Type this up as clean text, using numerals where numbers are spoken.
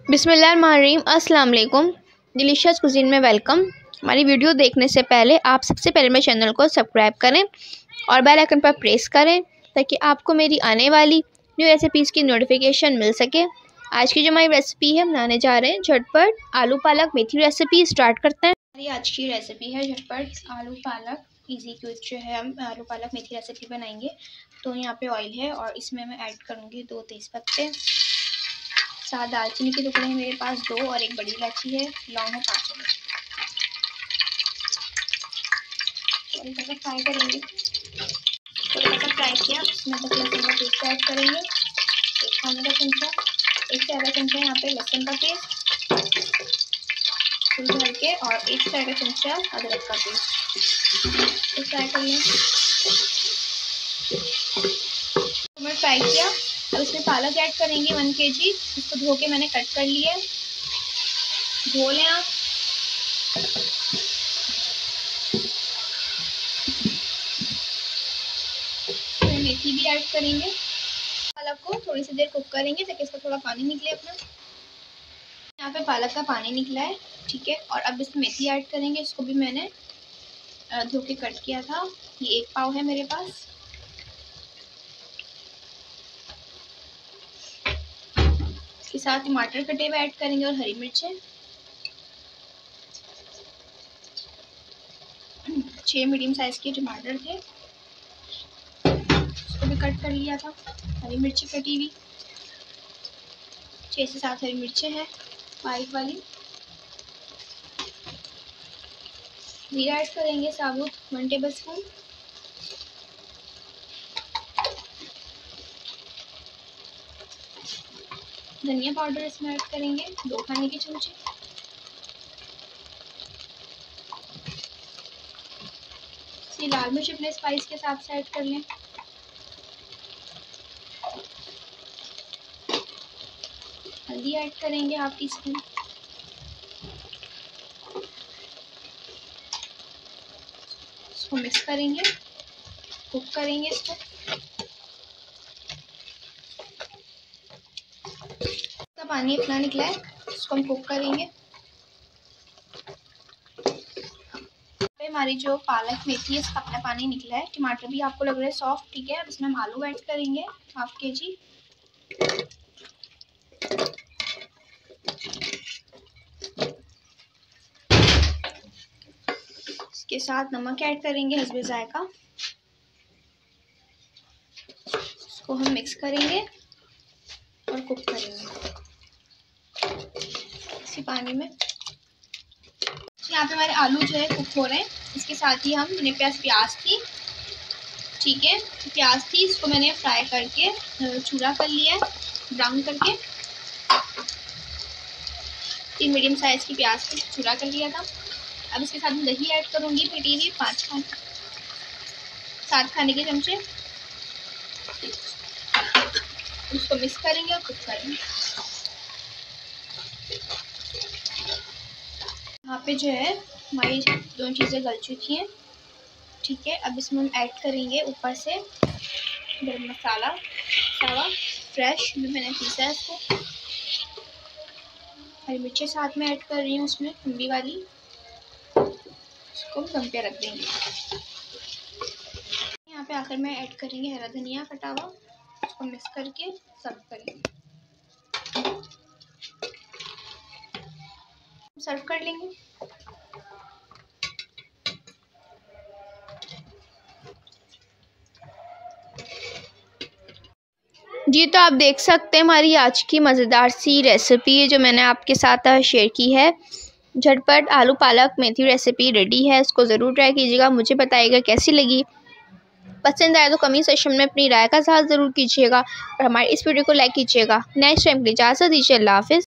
बिस्मिल्लाहिर्रहमानिर्रहीम। अस्सलाम वालेकुम। डिलीशियस कुज़ीन में वेलकम। हमारी वीडियो देखने से पहले आप सबसे पहले मेरे चैनल को सब्सक्राइब करें और बेल आइकन पर प्रेस करें ताकि आपको मेरी आने वाली न्यू रेसिपीज़ की नोटिफिकेशन मिल सके। आज की जो हमारी रेसिपी है बनाने जा रहे हैं झटपट आलू पालक मेथी रेसिपी। स्टार्ट करते हैं। हमारी आज की रेसिपी है झटपट आलू पालक इजी क्विक जो है हम आलू पालक मेथी रेसिपी बनाएंगे। तो यहाँ पे ऑयल है और इसमें मैं ऐड करूँगी 2 तेज़पत्ते, 7 दालचीनी के टुकड़े हैं मेरे पास 2 और 1 बड़ी इलायची है, लौंग है 5 थोड़ा सा फ्राई करेंगे। थोड़ा सा फ्राई किया उसमें अदरक लहसुन का पेस्ट ऐड करेंगे, 1 खाने का चमचा, 1 से आधा चमचा यहाँ पे लहसुन का पेस्ट फुल भर के और 1 से आधा चमचा अदरक का पेस्ट तो फ्राई कर लें। मैं फ्राई किया। अब इसमें पालक ऐड करेंगे 1 kg। इसको धो के मैंने कट कर लिया है, धो लें आप। इसमें मेथी भी ऐड करेंगे। पालक को थोड़ी सी देर कुक करेंगे ताकि इसका थोड़ा पानी निकले अपना। यहाँ पे पालक का पानी निकला है, ठीक है। और अब इसमें मेथी ऐड करेंगे। इसको भी मैंने धो के कट किया था। ये 1 पाव है मेरे पास। इसके साथ टमाटर कटे हुए ऐड करेंगे और हरी मिर्चें। 6 मीडियम साइज के टमाटर थे, इसको भी कट कर लिया था। हरी मिर्ची कटी हुई 6 से 7 हरी मिर्चें हैं वाइट वाली। जीरा ऐड करेंगे साबुत 1 टेबलस्पून। धनिया पाउडर इसमें ऐड करेंगे 2 खाने के चमचे। लाल मिर्च अपने स्पाइस के हिसाब से ऐड कर लें। हल्दी ऐड करेंगे 1/2 टीस्पून। इसको मिक्स करेंगे, कुक करेंगे इसको। इसका पानी इतना निकला है, इसको हम कुक करेंगे। हमारी जो पालक मेथी है इसका अपना पानी निकला है। टमाटर भी आपको लग रहा है सॉफ्ट, ठीक है। अब इसमें हम आलू ऐड करेंगे 1/2 kg। इसके साथ नमक ऐड करेंगे हस्बे जायका। इसको हम मिक्स करेंगे और कुक करेंगे इसी पानी में। यहाँ पे हमारे आलू जो है कुक हो रहे हैं। इसके साथ ही हम मेरे पास प्याज थी, ठीक है, प्याज थी, इसको मैंने फ्राई करके चूरा कर लिया है ब्राउन करके। 3 मीडियम साइज की प्याज को चूरा कर लिया था। अब इसके साथ मैं दही ऐड करूँगी फेटी हुई 7 खाने के चमचे। उसको मिक्स करेंगे और कुक करेंगे। यहाँ पे जो है हमारी 2 चीज़ें गल चुकी हैं, ठीक है। अब इसमें हम ऐड करेंगे ऊपर से गरम मसाला सावा फ्रेश भी मैंने पीसा है इसको। हरी मिर्ची साथ में ऐड कर रही हूँ उसमें लंबी वाली। इसको दम पे रख देंगे। यहाँ पे आखिर में ऐड करेंगे हरा धनिया कटा हुआ। इसको मिक्स करके सर्व करेंगे, सर्व कर लेंगे। जी तो आप देख सकते हैं हमारी आज की मज़ेदार सी रेसिपी जो मैंने आपके साथ शेयर की है। झटपट आलू पालक मेथी रेसिपी रेडी है। इसको ज़रूर ट्राई कीजिएगा, मुझे बताइएगा कैसी लगी। पसंद आए तो कमेंट सेक्शन में अपनी राय का इज़हार ज़रूर कीजिएगा और हमारी इस वीडियो को लाइक कीजिएगा। नेक्स्ट टाइम के लिए इजाज़त दीजिए। अल्लाह हाफ़िज़।